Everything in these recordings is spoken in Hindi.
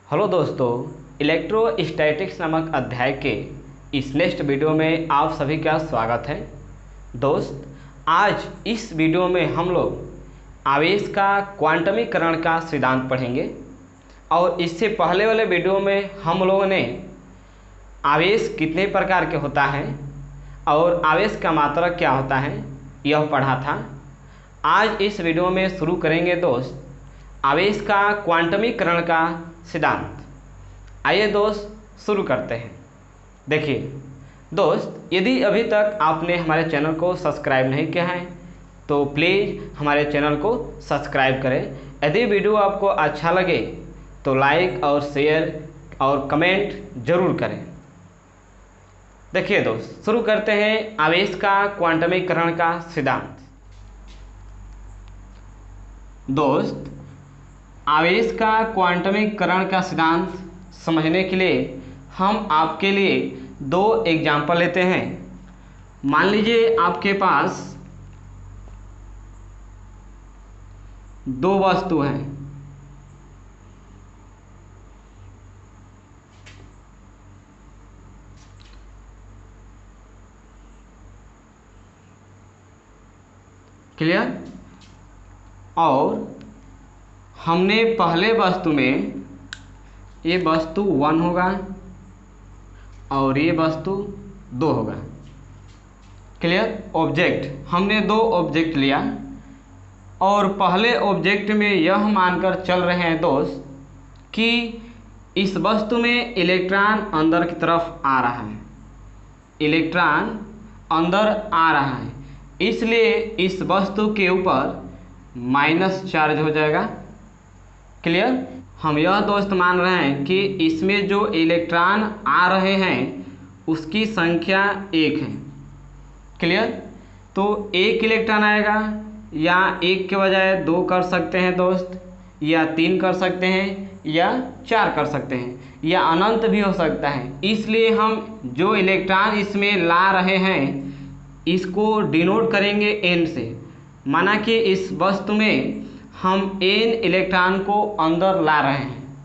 हेलो दोस्तों, इलेक्ट्रोस्टैटिक्स नामक अध्याय के इस नेक्स्ट वीडियो में आप सभी का स्वागत है। दोस्त, आज इस वीडियो में हम लोग आवेश का क्वांटमीकरण का सिद्धांत पढ़ेंगे और इससे पहले वाले वीडियो में हम लोगों ने आवेश कितने प्रकार के होता है और आवेश का मात्रा क्या होता है यह पढ़ा था। आज इस वीडियो में शुरू करेंगे दोस्त आवेश का क्वांटमीकरण का सिद्धांत। आइए दोस्त शुरू करते हैं। देखिए दोस्त, यदि अभी तक आपने हमारे चैनल को सब्सक्राइब नहीं किया है तो प्लीज़ हमारे चैनल को सब्सक्राइब करें। यदि वीडियो आपको अच्छा लगे तो लाइक और शेयर और कमेंट ज़रूर करें। देखिए दोस्त, शुरू करते हैं आवेश का क्वांटमीकरण का सिद्धांत। दोस्त, आवेश का क्वांटमीकरण का सिद्धांत समझने के लिए हम आपके लिए दो एग्जाम्पल लेते हैं। मान लीजिए आपके पास दो वस्तु हैं। क्लियर? और हमने पहले वस्तु में ये वस्तु 1 होगा और ये वस्तु 2 होगा। क्लियर? ऑब्जेक्ट हमने दो ऑब्जेक्ट लिया और पहले ऑब्जेक्ट में यह मानकर चल रहे हैं दोस्त कि इस वस्तु में इलेक्ट्रॉन अंदर की तरफ आ रहा है, इलेक्ट्रॉन अंदर आ रहा है, इसलिए इस वस्तु के ऊपर माइनस चार्ज हो जाएगा। क्लियर? हम यह दोस्त मान रहे हैं कि इसमें जो इलेक्ट्रॉन आ रहे हैं उसकी संख्या 1 है। क्लियर? तो 1 इलेक्ट्रॉन आएगा, या 1 के बजाय 2 कर सकते हैं दोस्त, या 3 कर सकते हैं, या 4 कर सकते हैं, या अनंत भी हो सकता है। इसलिए हम जो इलेक्ट्रॉन इसमें ला रहे हैं इसको डिनोट करेंगे n से। माना कि इस वस्तु में हम n इलेक्ट्रॉन को अंदर ला रहे हैं।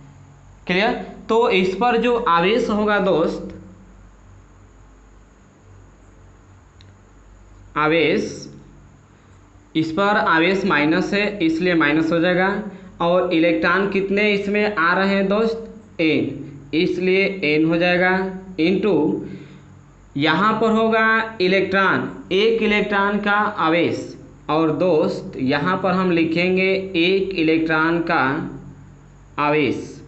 क्लियर? तो इस पर जो आवेश होगा दोस्त, आवेश, इस पर आवेश माइनस है इसलिए माइनस हो जाएगा। और इलेक्ट्रॉन कितने इसमें आ रहे हैं दोस्त? n, इसलिए n हो जाएगा इनटू यहाँ पर होगा इलेक्ट्रॉन, 1 इलेक्ट्रॉन का आवेश। और दोस्त यहाँ पर हम लिखेंगे 1 इलेक्ट्रॉन का आवेश।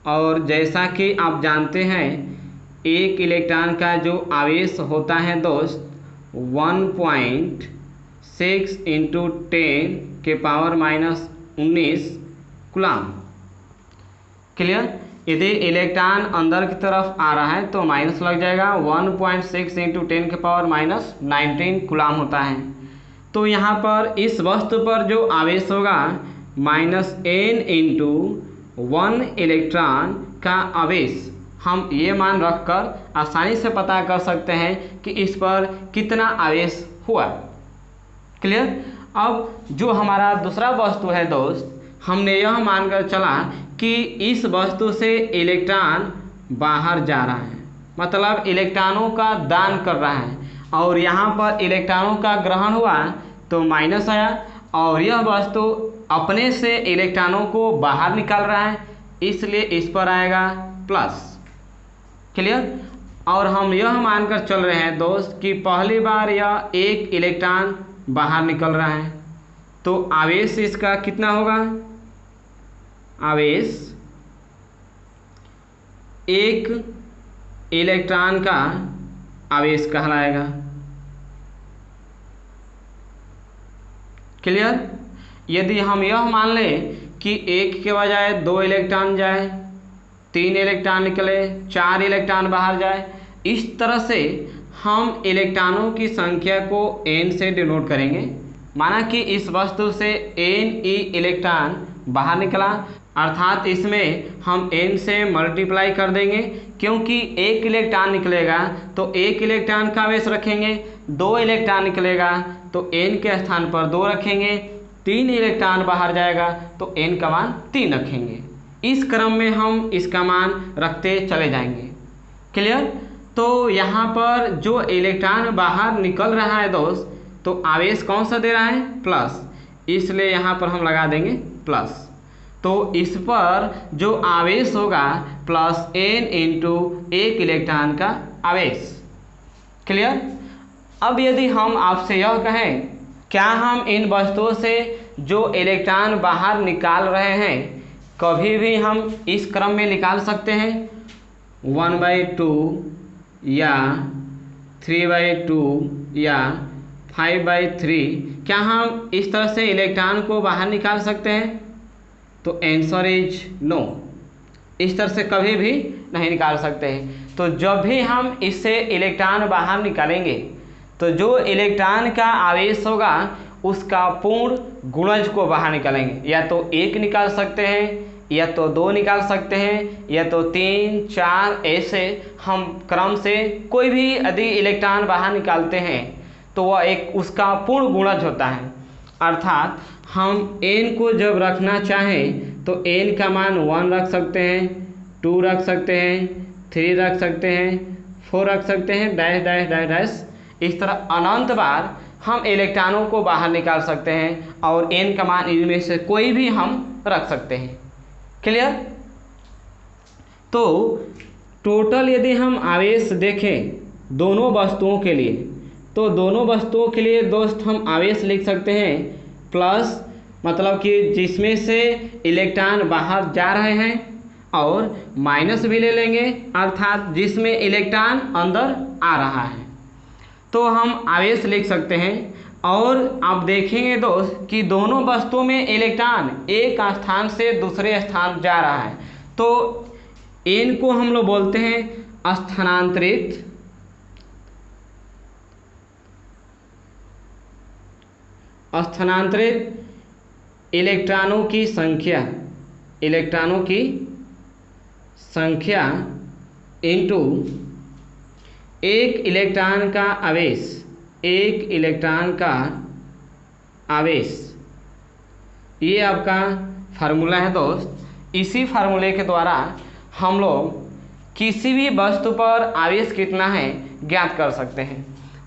और जैसा कि आप जानते हैं 1 इलेक्ट्रॉन का जो आवेश होता है दोस्त 1.6 × 10⁻⁻19 कूलम। क्लियर? यदि इलेक्ट्रॉन अंदर की तरफ आ रहा है तो माइनस लग जाएगा, 1.6 × 10⁻⁻19 कूलम होता है। तो यहाँ पर इस वस्तु पर जो आवेश होगा -n × 1 इलेक्ट्रॉन का आवेश, हम ये मान रखकर आसानी से पता कर सकते हैं कि इस पर कितना आवेश हुआ। क्लियर? अब जो हमारा दूसरा वस्तु है दोस्त, हमने यह मानकर चला कि इस वस्तु से इलेक्ट्रॉन बाहर जा रहा है, मतलब इलेक्ट्रॉनों का दान कर रहा है, और यहाँ पर इलेक्ट्रॉनों का ग्रहण हुआ तो माइनस आया, और यह वस्तु अपने से इलेक्ट्रॉनों को बाहर निकाल रहा है इसलिए इस पर आएगा प्लस। क्लियर? और हम यह मानकर चल रहे हैं दोस्त कि पहली बार यह 1 इलेक्ट्रॉन बाहर निकल रहा है, तो आवेश इसका कितना होगा? आवेश 1 इलेक्ट्रॉन का आवेश कहलाएगा। क्लियर? यदि हम यह मान लें कि 1 के बजाय 2 इलेक्ट्रॉन जाए, 3 इलेक्ट्रॉन निकले, 4 इलेक्ट्रॉन बाहर जाए, इस तरह से हम इलेक्ट्रॉनों की संख्या को n से डिनोट करेंगे। माना कि इस वस्तु से n इलेक्ट्रॉन बाहर निकला, अर्थात इसमें हम n से मल्टीप्लाई कर देंगे, क्योंकि 1 इलेक्ट्रॉन निकलेगा तो 1 इलेक्ट्रॉन का आवेश रखेंगे, 2 इलेक्ट्रॉन निकलेगा तो n के स्थान पर 2 रखेंगे, 3 इलेक्ट्रॉन बाहर जाएगा तो n का मान 3 रखेंगे। इस क्रम में हम इसका मान रखते चले जाएंगे। क्लियर। तो यहाँ पर जो इलेक्ट्रॉन बाहर निकल रहा है दोस्त, तो आवेश कौन सा दे रहा है, प्लस, इसलिए यहाँ पर हम लगा देंगे प्लस। तो इस पर जो आवेश होगा प्लस n इंटू एक इलेक्ट्रॉन का आवेश। क्लियर। अब यदि हम आपसे यह कहें, क्या हम इन वस्तुओं से जो इलेक्ट्रॉन बाहर निकाल रहे हैं कभी भी हम इस क्रम में निकाल सकते हैं, 1/2 या 3/2 या 5/3, क्या हम इस तरह से इलेक्ट्रॉन को बाहर निकाल सकते हैं? तो आंसर इज नो, इस तरह से कभी भी नहीं निकाल सकते हैं। तो जब भी हम इससे इलेक्ट्रॉन बाहर निकालेंगे तो जो इलेक्ट्रॉन का आवेश होगा उसका पूर्ण गुणज को बाहर निकालेंगे। या तो 1 निकाल सकते हैं, या तो 2 निकाल सकते हैं, या तो 3, 4, ऐसे हम क्रम से कोई भी यदि इलेक्ट्रॉन बाहर निकालते हैं तो वह एक उसका पूर्ण गुणज होता है। अर्थात हम n को जब रखना चाहें तो n का मान 1 रख सकते हैं, 2 रख सकते हैं, 3 रख सकते हैं, 4 रख सकते हैं, डैश डैश डैश डैश, इस तरह अनंत बार हम इलेक्ट्रॉनों को बाहर निकाल सकते हैं और n का मान इनमें से कोई भी हम रख सकते हैं। क्लियर। तो टोटल यदि हम आवेश देखें दोनों वस्तुओं के लिए, तो दोनों वस्तुओं के लिए दोस्त हम आवेश लिख सकते हैं प्लस, मतलब कि जिसमें से इलेक्ट्रॉन बाहर जा रहे हैं, और माइनस भी ले लेंगे अर्थात जिसमें इलेक्ट्रॉन अंदर आ रहा है, तो हम आवेश लिख सकते हैं। और आप देखेंगे दोस्त कि दोनों वस्तुओं में इलेक्ट्रॉन एक स्थान से दूसरे स्थान जा रहा है, तो n को हम लोग बोलते हैं स्थानांतरित इलेक्ट्रॉनों की संख्या इंटू एक इलेक्ट्रॉन का आवेश, ये आपका फार्मूला है दोस्त। इसी फार्मूले के द्वारा हम लोग किसी भी वस्तु पर आवेश कितना है ज्ञात कर सकते हैं।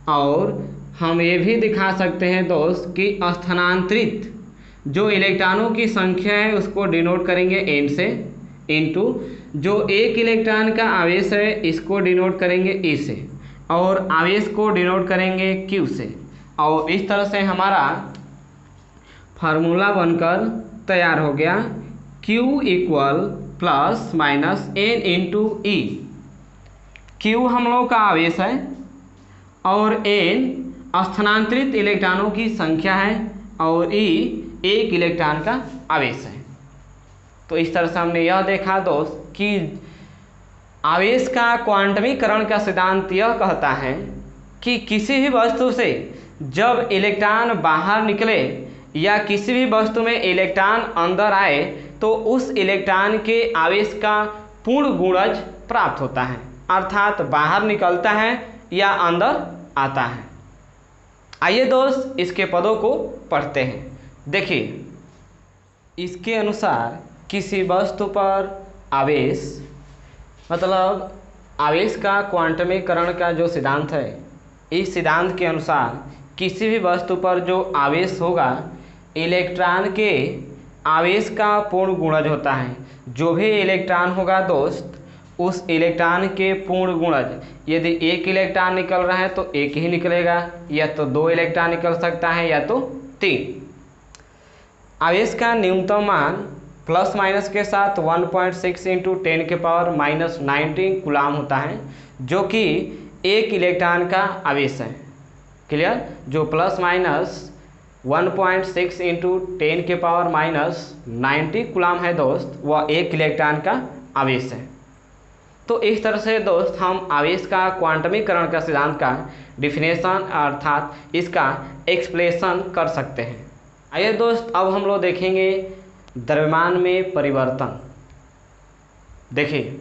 और हम ये भी दिखा सकते हैं दोस्त कि स्थानांतरित जो इलेक्ट्रॉनों की संख्या है उसको डिनोट करेंगे n से, इंटू जो एक इलेक्ट्रॉन का आवेश है इसको डिनोट करेंगे e से, और आवेश को डिनोट करेंगे q से। और इस तरह से हमारा फार्मूला बनकर तैयार हो गया, q equal plus minus n into e. q हम लोग का आवेश है और n स्थानांतरित इलेक्ट्रॉनों की संख्या है और e एक इलेक्ट्रॉन का आवेश है। तो इस तरह से हमने यह देखा दोस्त कि आवेश का क्वांटमीकरण का सिद्धांत यह कहता है कि किसी भी वस्तु से जब इलेक्ट्रॉन बाहर निकले या किसी भी वस्तु में इलेक्ट्रॉन अंदर आए तो उस इलेक्ट्रॉन के आवेश का पूर्ण गुणज प्राप्त होता है, अर्थात बाहर निकलता है या अंदर आता है। आइए दोस्त इसके पदों को पढ़ते हैं। देखिए, इसके अनुसार किसी वस्तु पर आवेश, मतलब आवेश का क्वांटमीकरण का जो सिद्धांत है, इस सिद्धांत के अनुसार किसी भी वस्तु पर जो आवेश होगा इलेक्ट्रॉन के आवेश का पूर्ण गुणज होता है। जो भी इलेक्ट्रॉन होगा दोस्त उस इलेक्ट्रॉन के पूर्ण गुणज, यदि एक इलेक्ट्रॉन निकल रहा है तो एक ही निकलेगा, या तो 2 इलेक्ट्रॉन निकल सकता है या तो 3। आवेश का न्यूनतम मान प्लस माइनस के साथ 1.6 इंटू 10 के पावर माइनस 19 कूलाम होता है, जो कि एक इलेक्ट्रॉन का आवेश है। क्लियर। जो प्लस माइनस 1.6 इंटू 10 के पावर माइनस 90 कूलाम है दोस्त, वह एक इलेक्ट्रॉन का आवेश है। तो इस तरह से दोस्त हम आवेश का क्वांटमीकरण का सिद्धांत का डिफिनेशन अर्थात इसका एक्सप्लेनेशन कर सकते हैं। आइए दोस्त अब हम लोग देखेंगे द्रव्यमान में परिवर्तन। देखिए,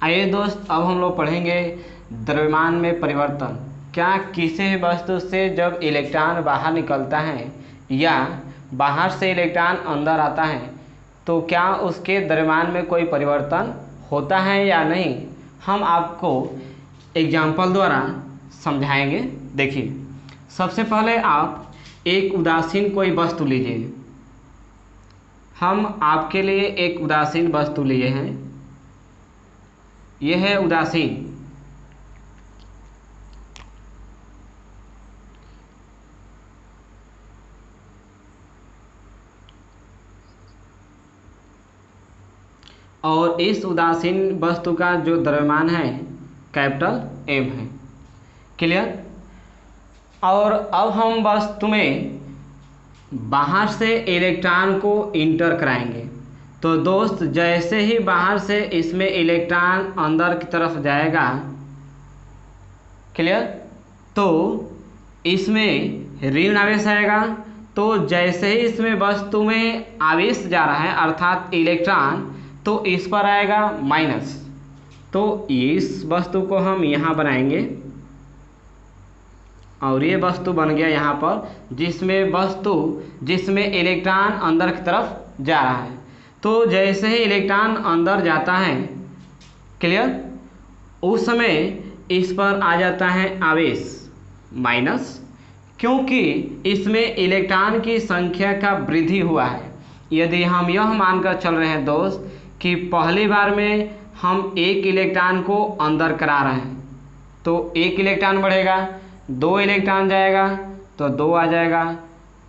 आइए दोस्त अब हम लोग पढ़ेंगे द्रव्यमान में परिवर्तन। क्या किसी भी वस्तु से जब इलेक्ट्रॉन बाहर निकलता है या बाहर से इलेक्ट्रॉन अंदर आता है तो क्या उसके द्रव्यमान में कोई परिवर्तन होता है या नहीं, हम आपको एग्जाम्पल द्वारा समझाएंगे। देखिए, सबसे पहले आप एक उदासीन कोई वस्तु लीजिए। हम आपके लिए एक उदासीन वस्तु लिए हैं, यह है उदासीन। और इस उदासीन वस्तु का जो द्रव्यमान है कैपिटल M है। क्लियर। और अब हम वस्तु में बाहर से इलेक्ट्रॉन को इंटर कराएंगे। तो दोस्त, जैसे ही बाहर से इसमें इलेक्ट्रॉन अंदर की तरफ जाएगा, क्लियर, तो इसमें ऋण आवेश आएगा। तो जैसे ही इसमें वस्तु में आवेश जा रहा है अर्थात इलेक्ट्रॉन, तो इस पर आएगा माइनस। तो इस वस्तु को हम यहाँ बनाएंगे और ये वस्तु बन गया यहाँ पर जिसमें इलेक्ट्रॉन अंदर की तरफ जा रहा है। तो जैसे ही इलेक्ट्रॉन अंदर जाता है, क्लियर, उस समय इस पर आ जाता है आवेश माइनस, क्योंकि इसमें इलेक्ट्रॉन की संख्या का वृद्धि हुआ है। यदि हम यह मानकर चल रहे हैं दोस्त कि पहली बार में हम एक इलेक्ट्रॉन को अंदर करा रहे हैं, तो एक इलेक्ट्रॉन बढ़ेगा, 2 इलेक्ट्रॉन जाएगा तो 2 आ जाएगा,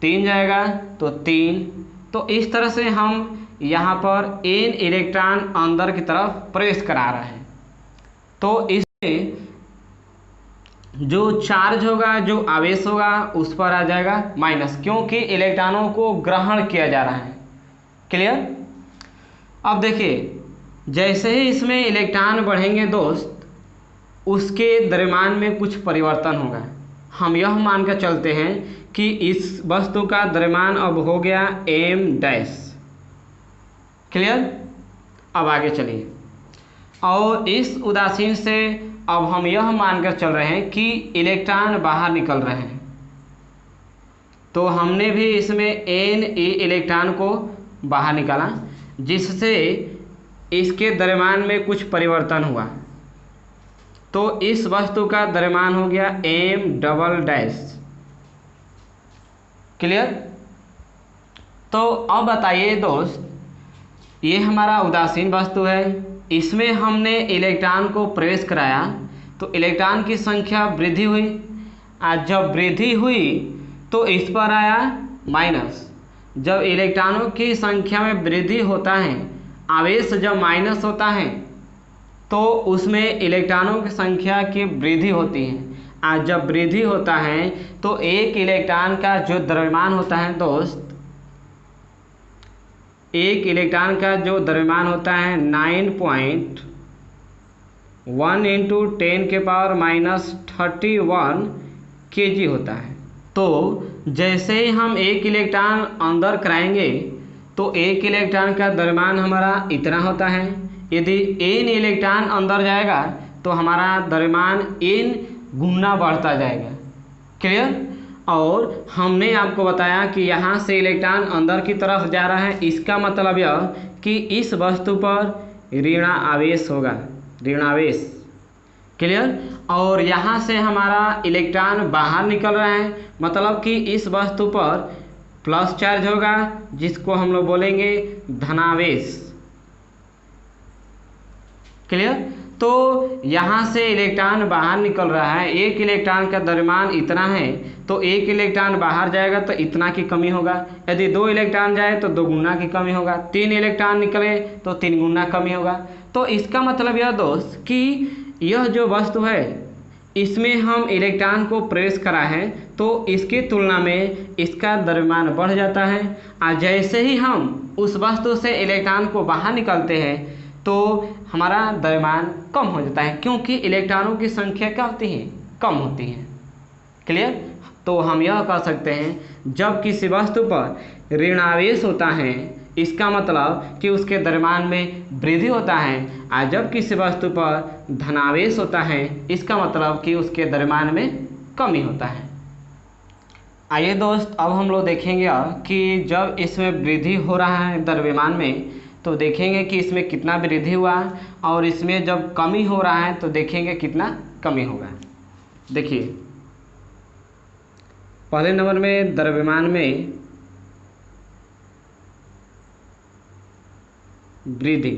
3 जाएगा तो 3। तो इस तरह से हम यहाँ पर n इलेक्ट्रॉन अंदर की तरफ प्रवेश करा रहे हैं। तो इसमें जो चार्ज होगा, जो आवेश होगा, उस पर आ जाएगा माइनस, क्योंकि इलेक्ट्रॉनों को ग्रहण किया जा रहा है। क्लियर। अब देखिए, जैसे ही इसमें इलेक्ट्रॉन बढ़ेंगे दोस्त, उसके द्रव्यमान में कुछ परिवर्तन होगा। हम यह मानकर चलते हैं कि इस वस्तु का द्रव्यमान अब हो गया m'। क्लियर। अब आगे चलिए, और इस उदासीन से अब हम यह मानकर चल रहे हैं कि इलेक्ट्रॉन बाहर निकल रहे हैं। तो हमने भी इसमें Ne इलेक्ट्रॉन को बाहर निकाला, जिससे इसके द्रव्यमान में कुछ परिवर्तन हुआ। तो इस वस्तु का द्रव्यमान हो गया M'। क्लियर। तो अब बताइए दोस्त, ये हमारा उदासीन वस्तु है, इसमें हमने इलेक्ट्रॉन को प्रवेश कराया तो इलेक्ट्रॉन की संख्या वृद्धि हुई। आज जब वृद्धि हुई तो इस पर आया माइनस। जब इलेक्ट्रॉनों की संख्या में वृद्धि होता है, आवेश जब माइनस होता है, तो उसमें इलेक्ट्रॉनों की संख्या की वृद्धि होती है। आज जब वृद्धि होता है तो एक इलेक्ट्रॉन का जो द्रव्यमान होता है दोस्त, एक इलेक्ट्रॉन का जो द्रव्यमान होता है 9.1 × 10⁻³ kg होता है। तो जैसे ही हम एक इलेक्ट्रॉन अंदर कराएंगे तो एक इलेक्ट्रॉन का द्रव्यमान हमारा इतना होता है। यदि n इलेक्ट्रॉन अंदर जाएगा तो हमारा द्रव्यमान n गुना बढ़ता जाएगा। क्लियर। और हमने आपको बताया कि यहाँ से इलेक्ट्रॉन अंदर की तरफ जा रहा है, इसका मतलब यह कि इस वस्तु पर ऋण आवेश होगा, ऋण आवेश। क्लियर। और यहाँ से हमारा इलेक्ट्रॉन बाहर निकल रहा है, मतलब कि इस वस्तु पर प्लस चार्ज होगा, जिसको हम लोग बोलेंगे धनावेश। क्लियर। तो यहाँ से इलेक्ट्रॉन बाहर निकल रहा है, एक इलेक्ट्रॉन का द्रव्यमान इतना है, तो एक इलेक्ट्रॉन बाहर जाएगा तो इतना की कमी होगा। यदि 2 इलेक्ट्रॉन जाए तो 2 गुना की कमी होगा, 3 इलेक्ट्रॉन निकले तो 3 गुना कमी होगा। तो इसका मतलब यह दोस्त कि यह जो वस्तु है, इसमें हम इलेक्ट्रॉन को प्रवेश करा है तो इसकी तुलना में इसका द्रव्यमान बढ़ जाता है। और जैसे ही हम उस वस्तु से इलेक्ट्रॉन को बाहर निकलते हैं तो हमारा द्रव्यमान कम हो जाता है, क्योंकि इलेक्ट्रॉनों की संख्या क्या होती है, कम होती है। क्लियर। तो हम यह कह सकते हैं जब किसी वस्तु पर ऋणावेश होता है, इसका मतलब कि उसके द्रव्यमान में वृद्धि होता है, और जब किसी वस्तु पर धनावेश होता है, इसका मतलब कि उसके द्रव्यमान में कमी होता है। आइए दोस्त, अब हम लोग देखेंगे कि जब इसमें वृद्धि हो रहा है द्रव्यमान में तो देखेंगे कि इसमें कितना वृद्धि हुआ, और इसमें जब कमी हो रहा है तो देखेंगे कितना कमी होगा। देखिए, पहले नंबर में द्रव्यमान में वृद्धि,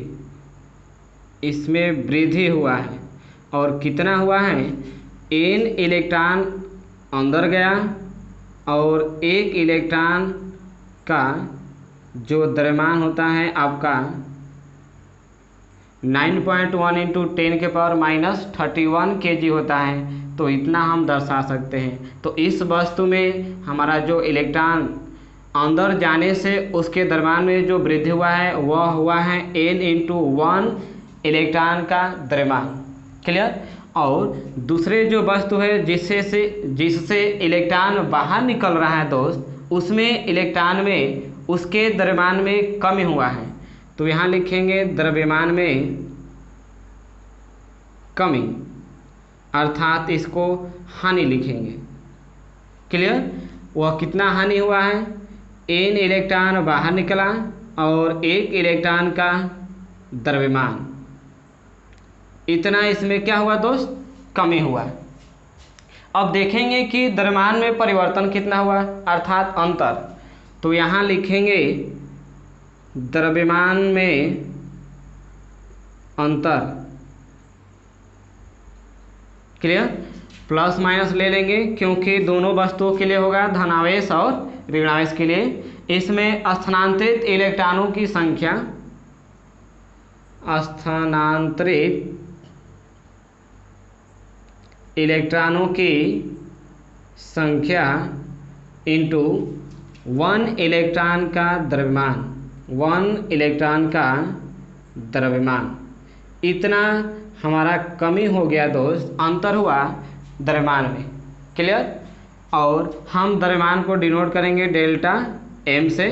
इसमें वृद्धि हुआ है और कितना हुआ है, n इलेक्ट्रॉन अंदर गया और 1 इलेक्ट्रॉन का जो द्रव्यमान होता है आपका 9.1 × 10⁻³ kg होता है, तो इतना हम दर्शा सकते हैं। तो इस वस्तु में हमारा जो इलेक्ट्रॉन अंदर जाने से उसके द्रव्यमान में जो वृद्धि हुआ है वह हुआ है n × 1 इलेक्ट्रॉन का द्रव्यमान। क्लियर। और दूसरे जो वस्तु है जिससे इलेक्ट्रॉन बाहर निकल रहा है दोस्त, उसमें इलेक्ट्रॉन में उसके द्रव्यमान में कमी हुआ है, तो यहाँ लिखेंगे द्रव्यमान में कमी, अर्थात इसको हानि लिखेंगे। क्लियर। वह कितना हानि हुआ है, n इलेक्ट्रॉन बाहर निकला और 1 इलेक्ट्रॉन का द्रव्यमान, इतना इसमें क्या हुआ दोस्त, कमी हुआ। अब देखेंगे कि द्रव्यमान में परिवर्तन कितना हुआ, अर्थात अंतर, तो यहाँ लिखेंगे द्रव्यमान में अंतर। क्लियर। प्लस माइनस ले लेंगे क्योंकि दोनों वस्तुओं के लिए होगा, धनावेश और ऋणावेश के लिए। इसमें स्थानांतरित इलेक्ट्रॉनों की संख्या, स्थानांतरित इलेक्ट्रॉनों की संख्या इंटू 1 इलेक्ट्रॉन का द्रव्यमान, 1 इलेक्ट्रॉन का द्रव्यमान, इतना हमारा कमी हो गया दोस्त, अंतर हुआ द्रव्यमान में। क्लियर। और हम द्रव्यमान को डिनोट करेंगे डेल्टा m से,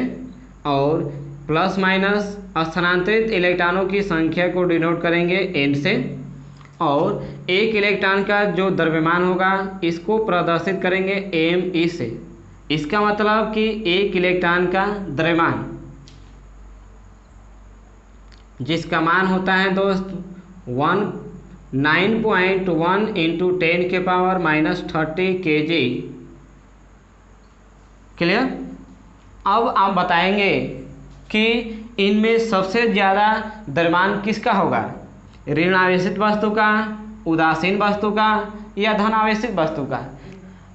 और प्लस माइनस स्थानांतरित इलेक्ट्रॉनों की संख्या को डिनोट करेंगे n से, और 1 इलेक्ट्रॉन का जो द्रव्यमान होगा इसको प्रदर्शित करेंगे me से। इसका मतलब कि 1 इलेक्ट्रॉन का द्रव्यमान जिसका मान होता है दोस्त 9.1 × 10⁻³ kg। क्लियर। अब आप बताएंगे कि इनमें सबसे ज़्यादा द्रव्यमान किसका होगा, ऋणावेशित वस्तु का, उदासीन वस्तु का, या धनावेशित वस्तु का।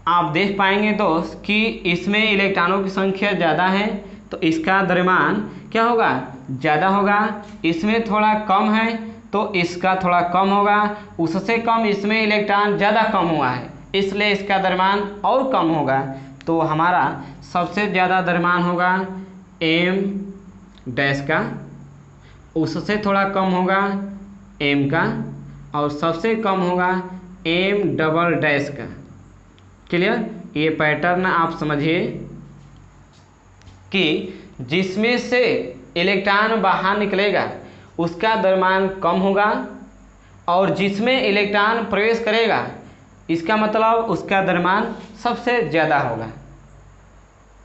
आप देख पाएंगे दोस्त कि इसमें इलेक्ट्रॉनों की संख्या ज़्यादा है तो इसका द्रव्यमान क्या होगा, ज़्यादा होगा। इसमें थोड़ा कम है तो इसका थोड़ा कम होगा, उससे कम इसमें इलेक्ट्रॉन ज़्यादा कम हुआ है इसलिए इसका द्रव्यमान और कम होगा। तो हमारा सबसे ज़्यादा द्रव्यमान होगा m' का, उससे थोड़ा कम होगा m का, और सबसे कम होगा m" का। क्लियर। ये पैटर्न आप समझिए कि जिसमें से इलेक्ट्रॉन बाहर निकलेगा उसका द्रव्यमान कम होगा, और जिसमें इलेक्ट्रॉन प्रवेश करेगा इसका मतलब उसका द्रव्यमान सबसे ज़्यादा होगा।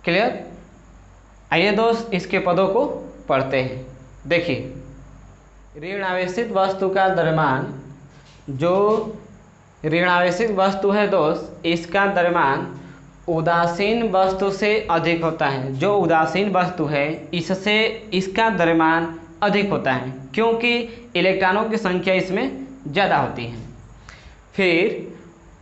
क्लियर। आइए दोस्त इसके पदों को पढ़ते हैं। देखिए, ऋणावेशित वस्तु का द्रव्यमान, जो ऋणावेशित वस्तु है दोस्त इसका द्रव्यमान उदासीन वस्तु से अधिक होता है। जो उदासीन वस्तु है इससे इसका द्रव्यमान अधिक होता है क्योंकि इलेक्ट्रॉनों की संख्या इसमें ज़्यादा होती है। फिर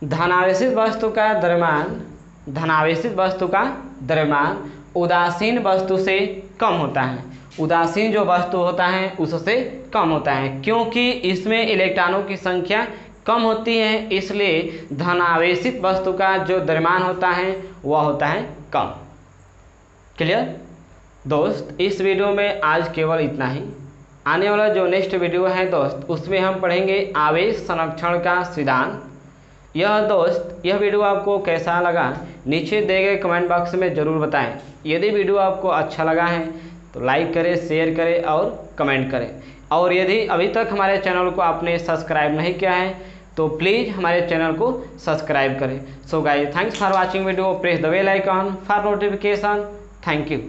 धनावेशित वस्तु का द्रव्यमान, धनावेशित वस्तु का द्रव्यमान उदासीन वस्तु से कम होता है। उदासीन जो वस्तु होता है उससे कम होता है क्योंकि इसमें इलेक्ट्रॉनों की संख्या कम होती है, इसलिए धनावेशित वस्तु का जो द्रव्यमान होता है वह होता है कम। क्लियर। दोस्त इस वीडियो में आज केवल इतना ही। आने वाला जो नेक्स्ट वीडियो है दोस्त उसमें हम पढ़ेंगे आवेश संरक्षण का सिद्धांत। यह वीडियो आपको कैसा लगा नीचे दिए गए कमेंट बॉक्स में ज़रूर बताएं। यदि वीडियो आपको अच्छा लगा है तो लाइक करें, शेयर करें और कमेंट करें। और यदि अभी तक हमारे चैनल को आपने सब्सक्राइब नहीं किया है तो प्लीज़ हमारे चैनल को सब्सक्राइब करें। So guys, thanks for watching video, press the bell icon for notification. Thank you.